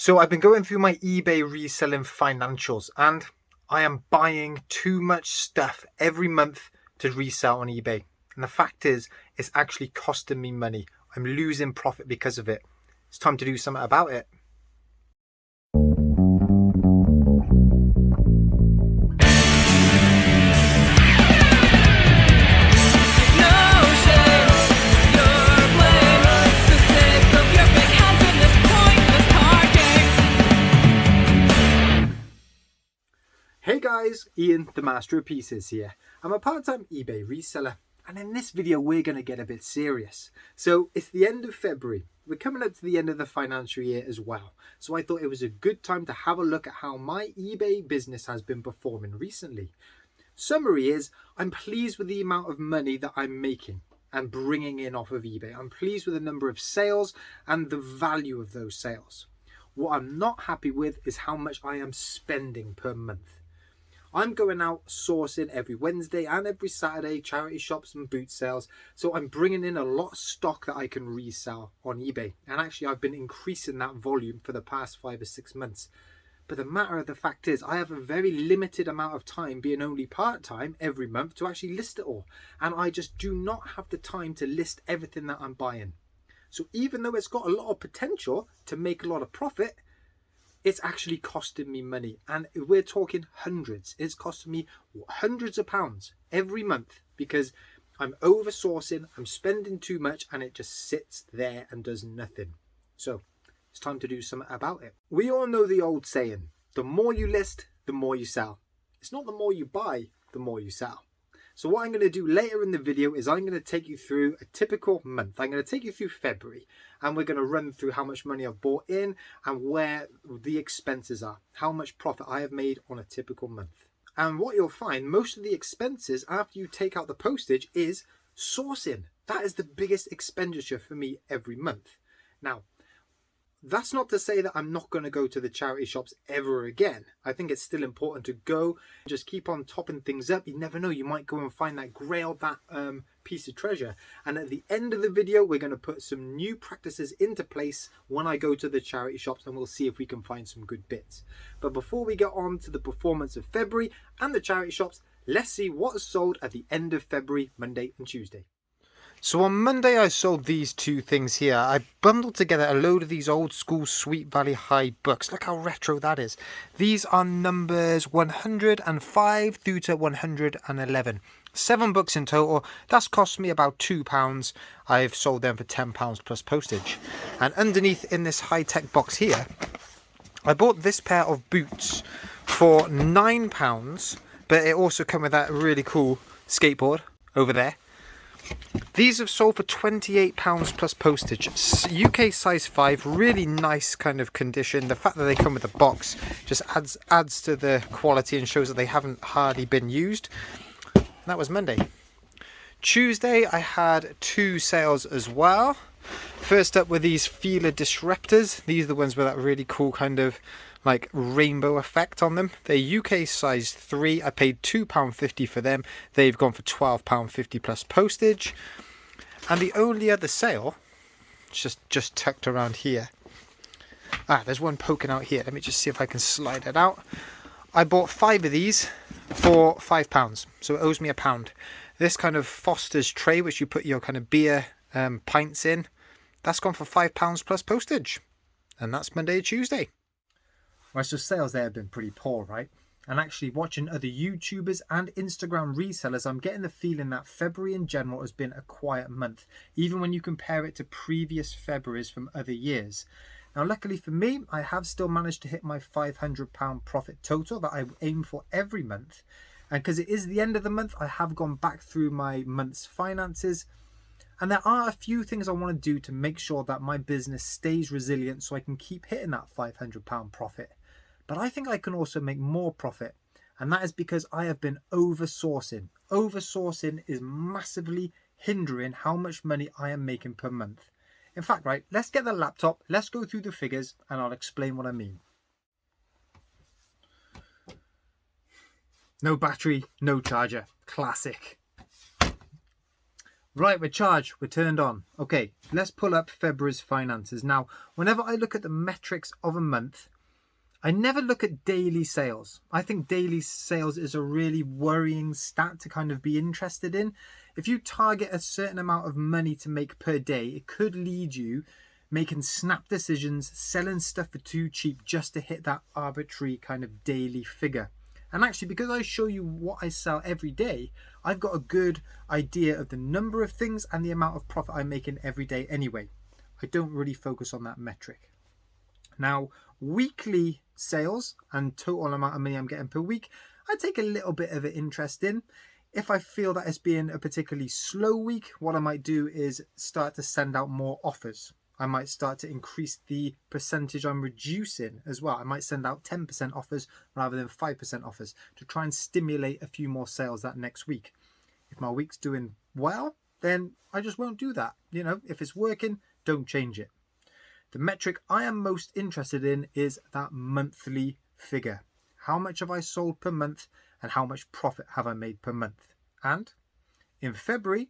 So I've been going through my eBay reselling financials and I am buying too much stuff every month to resell on eBay. And the fact is, it's actually costing me money. I'm losing profit because of it. It's time to do something about it. Hey guys, Ian, the Master of Pieces here. I'm a part-time eBay reseller, and in this video we're going to get a bit serious. So it's the end of February. We're coming up to the end of the financial year as well. So I thought it was a good time to have a look at how my eBay business has been performing recently. Summary is, I'm pleased with the amount of money that I'm making and bringing in off of eBay. I'm pleased with the number of sales and the value of those sales. What I'm not happy with is how much I am spending per month. I'm going out sourcing every Wednesday and every Saturday, charity shops and boot sales. So I'm bringing in a lot of stock that I can resell on eBay. And actually I've been increasing that volume for the past 5 or 6 months. But the matter of the fact is I have a very limited amount of time, being only part-time every month, to actually list it all. And I just do not have the time to list everything that I'm buying. So even though it's got a lot of potential to make a lot of profit, it's actually costing me money, and we're talking hundreds. It's costing me hundreds of pounds every month because I'm oversourcing, I'm spending too much, and it just sits there and does nothing. So it's time to do something about it. We all know the old saying, the more you list, the more you sell. It's not the more you buy, the more you sell. So what I'm going to do later in the video is I'm going to take you through a typical month. I'm going to take you through February, and we're going to run through how much money I've bought in and where the expenses are, how much profit I have made on a typical month. And what you'll find, most of the expenses after you take out the postage is sourcing. That is the biggest expenditure for me every month. Now, that's not to say that I'm not going to go to the charity shops ever again. I think it's still important to go, just keep on topping things up. You never know, you might go and find that grail, that piece of treasure. And at the end of the video, we're going to put some new practices into place when I go to the charity shops, and we'll see if we can find some good bits. But before we get on to the performance of February and the charity shops, let's see what is sold at the end of February, Monday and Tuesday. So on Monday I sold these two things here. I bundled together a load of these old school Sweet Valley High books. Look how retro that is. These are numbers 105 through to 111. 7 books in total. That's cost me about £2. I've sold them for £10 plus postage. And underneath in this high-tech box here, I bought this pair of boots for £9, but it also came with that really cool skateboard over there. These have sold for £28 plus postage. UK size 5, really nice kind of condition. The fact that they come with a box just adds to the quality and shows that they haven't hardly been used. And that was Monday. Tuesday I had 2 sales as well. First up were these Feeler Disruptors. These are the ones with that really cool kind of like rainbow effect on them. They're UK size 3. I paid £2.50 for them. They've gone for £12.50 plus postage. And the only other sale, just tucked around here. There's one poking out here. Let me just see if I can slide it out. I bought 5 of these for £5, so it owes me £1. This kind of Foster's tray, which you put your kind of beer pints in, that's gone for £5 plus postage. And that's Monday and Tuesday. Right, so sales there have been pretty poor, right? And actually watching other YouTubers and Instagram resellers, I'm getting the feeling that February in general has been a quiet month, even when you compare it to previous Februaries from other years. Now, luckily for me, I have still managed to hit my £500 profit total that I aim for every month. And because it is the end of the month, I have gone back through my month's finances. And there are a few things I want to do to make sure that my business stays resilient so I can keep hitting that £500 profit. But I think I can also make more profit, and that is because I have been oversourcing. Oversourcing is massively hindering how much money I am making per month. In fact, right, let's get the laptop, let's go through the figures, and I'll explain what I mean. No battery, no charger. Classic. Right, we're charged, we're turned on. Okay, let's pull up February's finances. Now, whenever I look at the metrics of a month, I never look at daily sales. I think daily sales is a really worrying stat to kind of be interested in. If you target a certain amount of money to make per day, it could lead you making snap decisions, selling stuff for too cheap just to hit that arbitrary kind of daily figure. And actually, because I show you what I sell every day, I've got a good idea of the number of things and the amount of profit I'm making every day anyway. I don't really focus on that metric. Now, weekly sales and total amount of money I'm getting per week, I take a little bit of an interest in. If I feel that it's been a particularly slow week, what I might do is start to send out more offers. I might start to increase the percentage I'm reducing as well. I might send out 10% offers rather than 5% offers to try and stimulate a few more sales that next week. If my week's doing well, then I just won't do that. You know, if it's working, don't change it. The metric I am most interested in is that monthly figure. How much have I sold per month and how much profit have I made per month? And in February,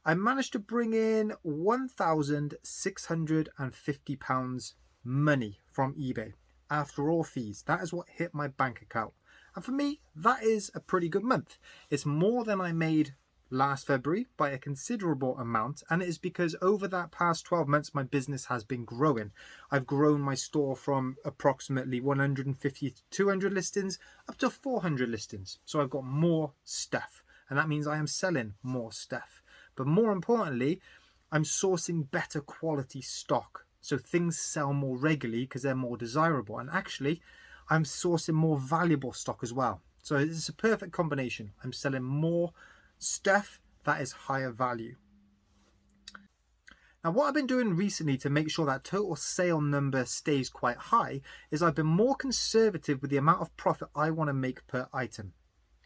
I managed to bring in £1,650 money from eBay after all fees. That is what hit my bank account. And for me, that is a pretty good month. It's more than I made last February by a considerable amount, and it is because over that past 12 months my business has been growing. I've grown my store from approximately 150 to 200 listings up to 400 listings. So I've got more stuff, and that means I am selling more stuff. But more importantly, I'm sourcing better quality stock, so things sell more regularly because they're more desirable. And actually, I'm sourcing more valuable stock as well. So it's a perfect combination. I'm selling more stuff that is higher value. Now, what I've been doing recently to make sure that total sale number stays quite high is I've been more conservative with the amount of profit I want to make per item.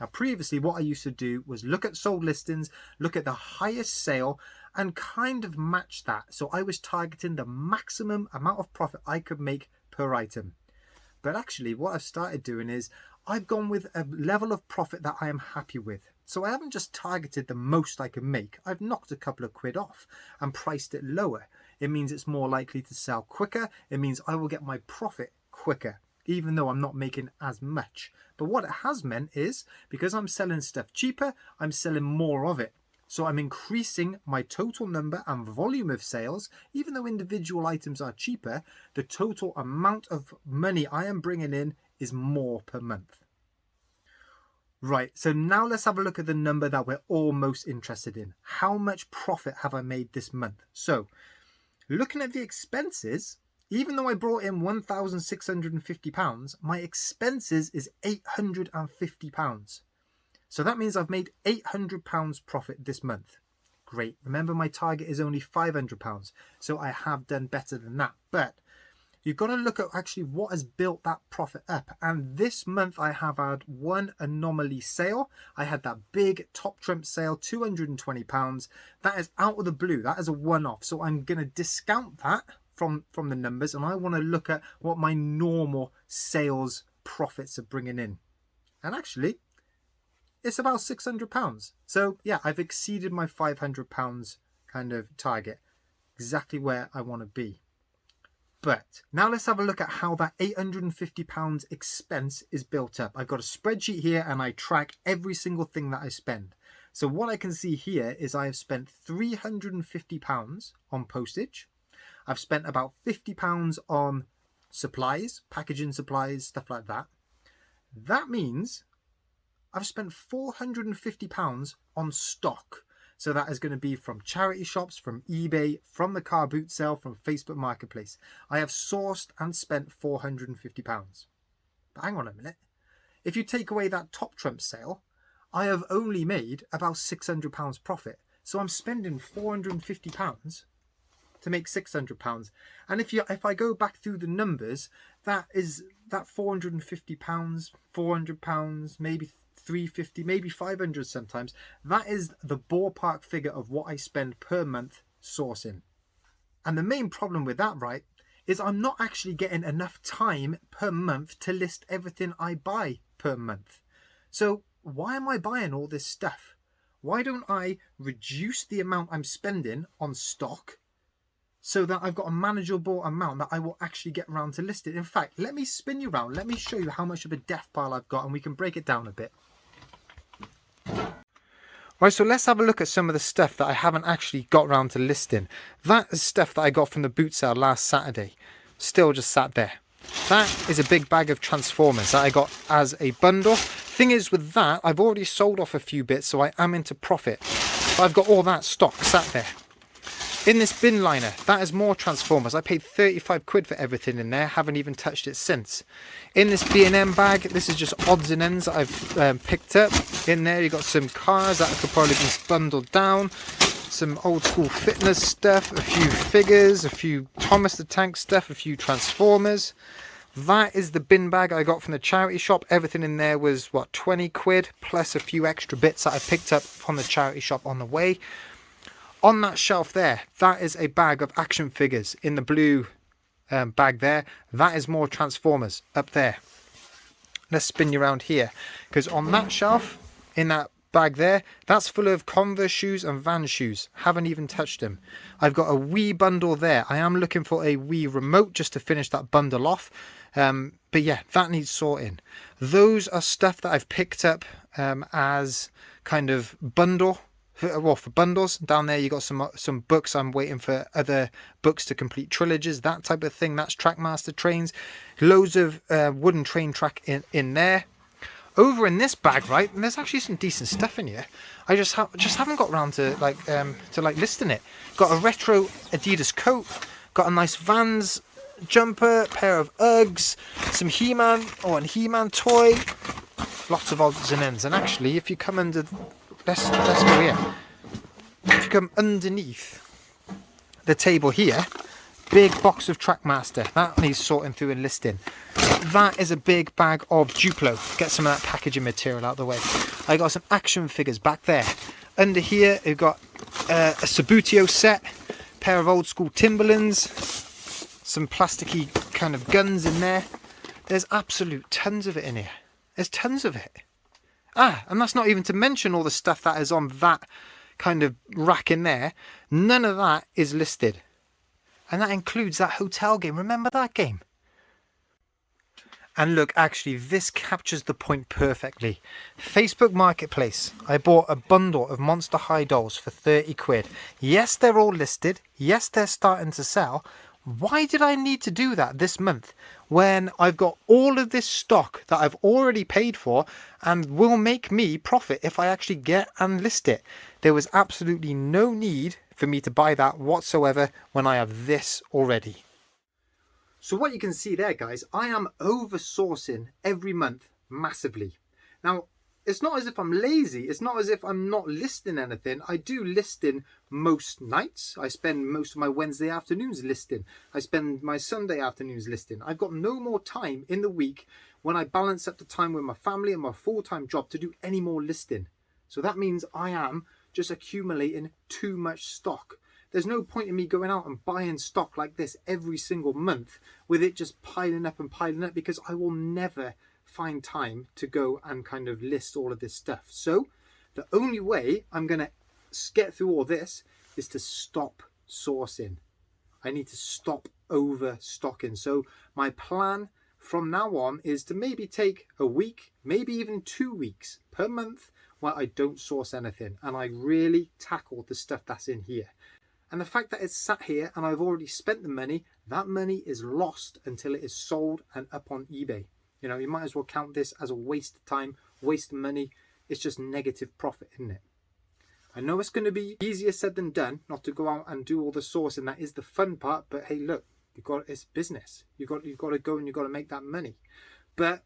Now, previously, what I used to do was look at sold listings, look at the highest sale, and kind of match that. So I was targeting the maximum amount of profit I could make per item. But actually, what I've started doing is I've gone with a level of profit that I am happy with. So I haven't just targeted the most I can make. I've knocked a couple of quid off and priced it lower. It means it's more likely to sell quicker. It means I will get my profit quicker, even though I'm not making as much. But what it has meant is, because I'm selling stuff cheaper, I'm selling more of it. So I'm increasing my total number and volume of sales. Even though individual items are cheaper, the total amount of money I am bringing in is more per month. Right, so now let's have a look at the number that we're all most interested in. How much profit have I made this month? So, looking at the expenses, even though I brought in £1,650, my expenses is £850. So that means I've made £800 profit this month. Great. Remember, my target is only £500, so I have done better than that. But you've got to look at actually what has built that profit up. And this month I have had one anomaly sale. I had that big top trump sale, £220. That is out of the blue. That is a one-off. So I'm going to discount that from the numbers, and I want to look at what my normal sales profits are bringing in. And actually, it's about £600. So yeah, I've exceeded my £500 kind of target, exactly where I want to be. But now let's have a look at how that £850 expense is built up. I've got a spreadsheet here and I track every single thing that I spend. So what I can see here is I have spent £350 on postage. I've spent about £50 on supplies, packaging supplies, stuff like that. That means I've spent £450 on stock. So that is going to be from charity shops, from eBay, from the car boot sale, from Facebook Marketplace. I have sourced and spent £450. But hang on a minute. If you take away that top trump sale, I have only made about £600 profit. So I'm spending £450 to make £600. And if I go back through the numbers, that £450, £400, maybe £350, maybe £500 sometimes. That is the ballpark figure of what I spend per month sourcing. And the main problem with that, right, is I'm not actually getting enough time per month to list everything I buy per month. So why am I buying all this stuff? Why don't I reduce the amount I'm spending on stock so that I've got a manageable amount that I will actually get around to listing? In fact, let me spin you around. Let me show you how much of a death pile I've got, and we can break it down a bit. Right, so let's have a look at some of the stuff that I haven't actually got around to listing. That is stuff that I got from the boot sale last Saturday. Still just sat there. That is a big bag of Transformers that I got as a bundle. Thing is with that, I've already sold off a few bits, so I am into profit. But I've got all that stock sat there. In this bin liner, that is more Transformers. I paid 35 quid for everything in there, haven't even touched it since. In this B&M bag, this is just odds and ends that I've picked up. In there you've got some cars that could probably be bundled down, some old school fitness stuff, a few figures, a few Thomas the Tank stuff, a few Transformers. That is the bin bag I got from the charity shop. Everything in there was, what, 20 quid, plus a few extra bits that I picked up from the charity shop on the way. On that shelf there, that is a bag of action figures in the blue bag there. That is more Transformers up there. Let's spin you around here, because on that shelf, in that bag there, that's full of Converse shoes and Vans shoes. Haven't even touched them. I've got a Wii bundle there. I am looking for a Wii remote just to finish that bundle off. But yeah, that needs sorting. Those are stuff that I've picked up as kind of bundle. Well, for bundles. Down there you got some books. I'm waiting for other books to complete trilogies, that type of thing. That's Trackmaster trains. Loads of wooden train track in there. Over in this bag, right, and there's actually some decent stuff in here. I just haven't got around to listing it. Got a retro Adidas coat, got a nice Vans jumper, pair of Uggs, some He-Man, an He-Man toy, lots of odds and ends. And actually, if you come under, let's go here. If you come underneath the table here, big box of Trackmaster. That needs sorting through and listing. That is a big bag of Duplo. Get some of that packaging material out of the way. I got some action figures back there. Under here, we've got a Sabutio set, pair of old school Timberlands, some plasticky kind of guns in there. There's absolute tons of it in here. There's tons of it. And that's not even to mention all the stuff that is on that kind of rack in there. None of that is listed. And that includes that hotel game. Remember that game? And look, actually, this captures the point perfectly. Facebook Marketplace. I bought a bundle of Monster High dolls for 30 quid. Yes, they're all listed. Yes, they're starting to sell. Why did I need to do that this month when I've got all of this stock that I've already paid for and will make me profit if I actually get and list it? There was absolutely no need for me to buy that whatsoever when I have this already. So what you can see there, guys, I am oversourcing every month massively. Now, it's not as if I'm lazy. It's not as if I'm not listing anything. I do listing most nights. I spend most of my Wednesday afternoons listing. I spend my Sunday afternoons listing. I've got no more time in the week when I balance up the time with my family and my full-time job to do any more listing. So that means I am just accumulating too much stock. There's no point in me going out and buying stock like this every single month with it just piling up because I will never find time to go and kind of list all of this stuff. So the only way I'm going to get through all this is to stop sourcing. I need to stop overstocking. So my plan from now on is to maybe take a week, maybe even 2 weeks per month where I don't source anything and I really tackle the stuff that's in here. And the fact that it's sat here and I've already spent the money, that money is lost until it is sold and up on eBay. You know, you might as well count this as a waste of time, waste of money. It's just negative profit, isn't it? I know it's going to be easier said than done, not to go out and do all the sourcing. That is the fun part. But hey, look, it's business. You've got to go and you've got to make that money. But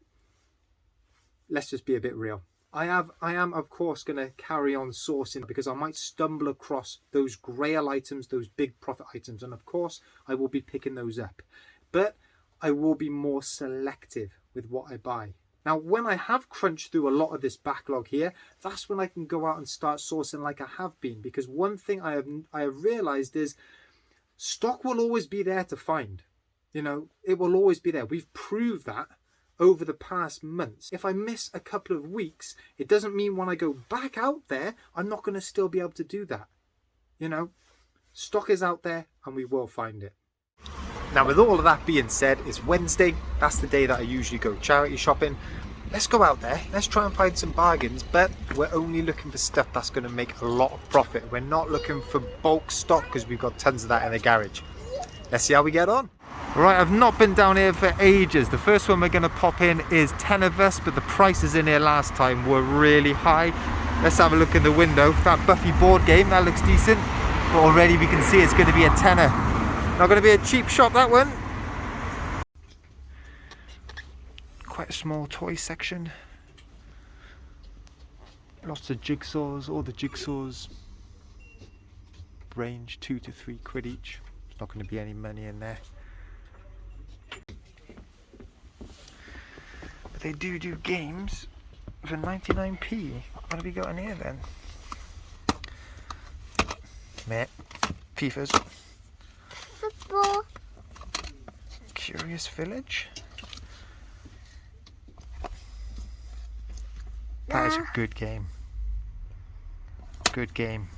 let's just be a bit real. I am of course going to carry on sourcing because I might stumble across those grail items, those big profit items, and of course I will be picking those up. But I will be more selective with what I buy. Now, when I have crunched through a lot of this backlog here, that's when I can go out and start sourcing like I have been. Because one thing I have realized is stock will always be there to find. You know, it will always be there. We've proved that over the past months. If I miss a couple of weeks, it doesn't mean when I go back out there, I'm not going to still be able to do that. You know, stock is out there and we will find it. Now, with all of that being said, it's Wednesday. That's the day that I usually go charity shopping. Let's go out there. Let's try and find some bargains, but we're only looking for stuff that's going to make a lot of profit. We're not looking for bulk stock because we've got tons of that in the garage. Let's see how we get on. Right, I've not been down here for ages. The first one we're going to pop in is 10 of us, but the prices in here last time were really high. Let's have a look in the window. That Buffy board game, that looks decent. But already we can see it's going to be a tenner. Not going to be a cheap shop, that one. Quite a small toy section. Lots of jigsaws. All the jigsaws range £2 to £3 each. There's not going to be any money in there. But they do games for 99p. What have we got in here then? Meh. FIFA's. Football. Curious Village. That is a good game. Good game.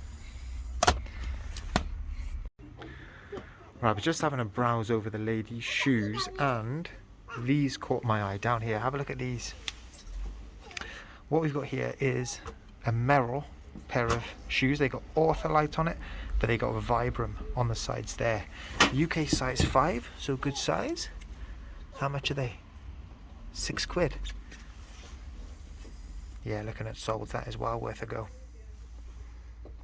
Right, we're just having a browse over the ladies' shoes, and these caught my eye down here. Have a look at these. What we've got here is a Merrill pair of shoes. They got Ortholite on it, but they got a Vibram on the sides there. UK size 5, so good size. How much are they? £6. Yeah, looking at sold, that is well worth a go.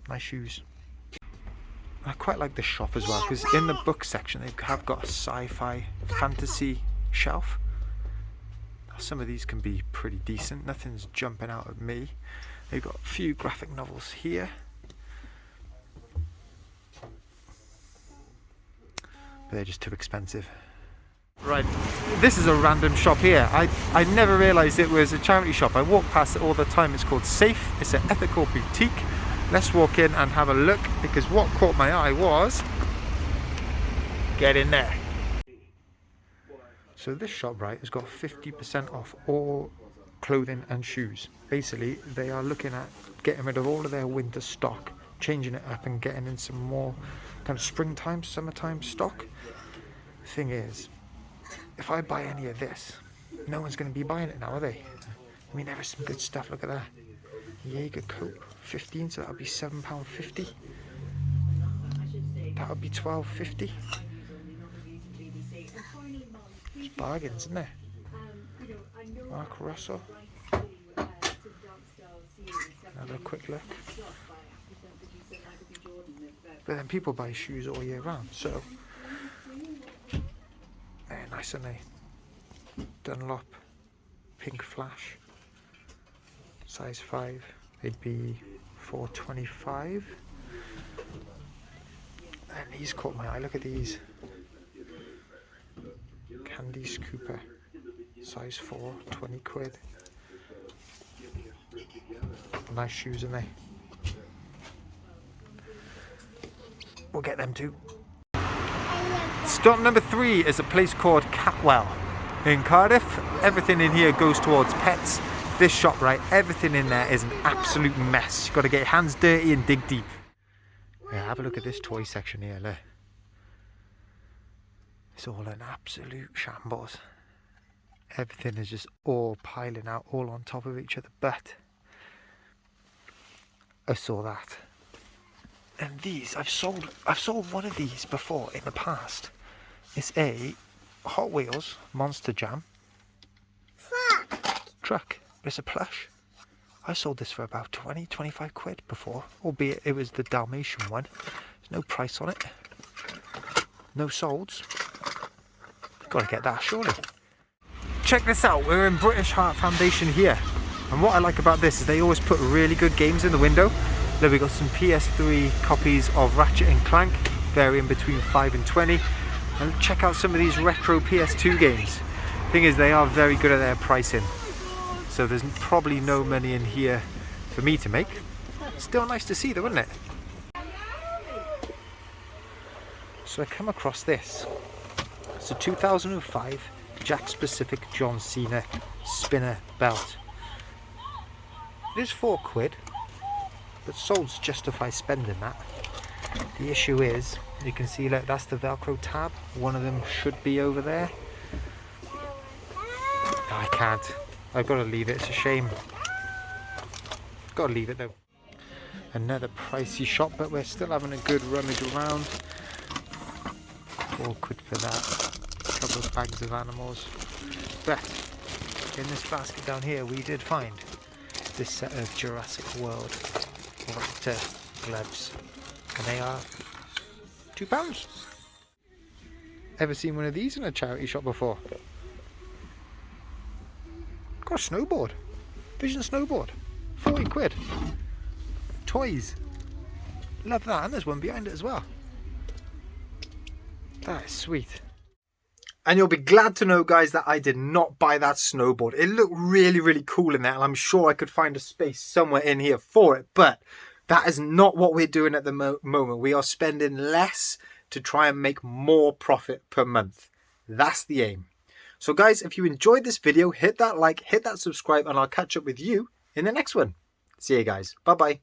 Nice shoes. I quite like the shop as well, because in the book section they have got a sci-fi fantasy shelf. Some of these can be pretty decent. Nothing's jumping out at me. They've got a few graphic novels here. But they're just too expensive. Right, this is a random shop here. I never realised it was a charity shop. I walk past it all the time. It's called Safe. It's an ethical boutique. Let's walk in and have a look, because what caught my eye was... Get in there. So this shop, right, has got 50% off all clothing and shoes. Basically, they are looking at getting rid of all of their winter stock, changing it up and getting in some more kind of springtime, summertime stock. The thing is, if I buy any of this, no one's going to be buying it now, are they? I mean, there is some good stuff. Look at that. Jaeger coat, 15, so that would be £7.50. That would be £12.50. It's bargains, isn't there? Mark Russell. Have a quick look. But then people buy shoes all year round, so they're nice, aren't they? Dunlop, pink flash, size 5. They'd be £4.25. And these caught my eye. Look at these. Candice Cooper, size 4, £20. Nice shoes, aren't they? We'll get them too. Stop number 3 is a place called Catwell in Cardiff. Everything in here goes towards pets. This shop, right, everything in there is an absolute mess. You've got to get your hands dirty and dig deep. Yeah, have a look at this toy section here, look. It's all an absolute shambles. Everything is just all piling out, all on top of each other. But I saw that. And these, I've sold one of these before in the past. It's a Hot Wheels Monster Jam truck. It's a plush. I sold this for about 25 quid before, albeit it was the Dalmatian one. There's no price on it. No solds. Gotta get that, surely. Check this out, we're in British Heart Foundation here. And what I like about this is they always put really good games in the window. There we got some PS3 copies of Ratchet and Clank, varying between 5 and 20. And check out some of these retro PS2 games. Thing is, they are very good at their pricing. So there's probably no money in here for me to make. Still nice to see though, isn't it? So I come across this. It's a 2005 Jack Specific John Cena spinner belt. It is £4, but souls justify spending that. The issue is, you can see, look, that's the Velcro tab. One of them should be over there. I can't. I've got to leave it. It's a shame. Got to leave it though. Another pricey shop, but we're still having a good rummage around. £4 for that. A couple of bags of animals. But in this basket down here, we did find this set of Jurassic World raptor gloves, and they are £2. Ever seen one of these in a charity shop before? Got a snowboard, Vision snowboard, £40. Toys, love that, and there's one behind it as well. That is sweet. And you'll be glad to know, guys, that I did not buy that snowboard. It looked really, really cool in there, and I'm sure I could find a space somewhere in here for it, but that is not what we're doing at the moment. We are spending less to try and make more profit per month. That's the aim. So guys, if you enjoyed this video, hit that like, hit that subscribe, and I'll catch up with you in the next one. See you guys. Bye-bye.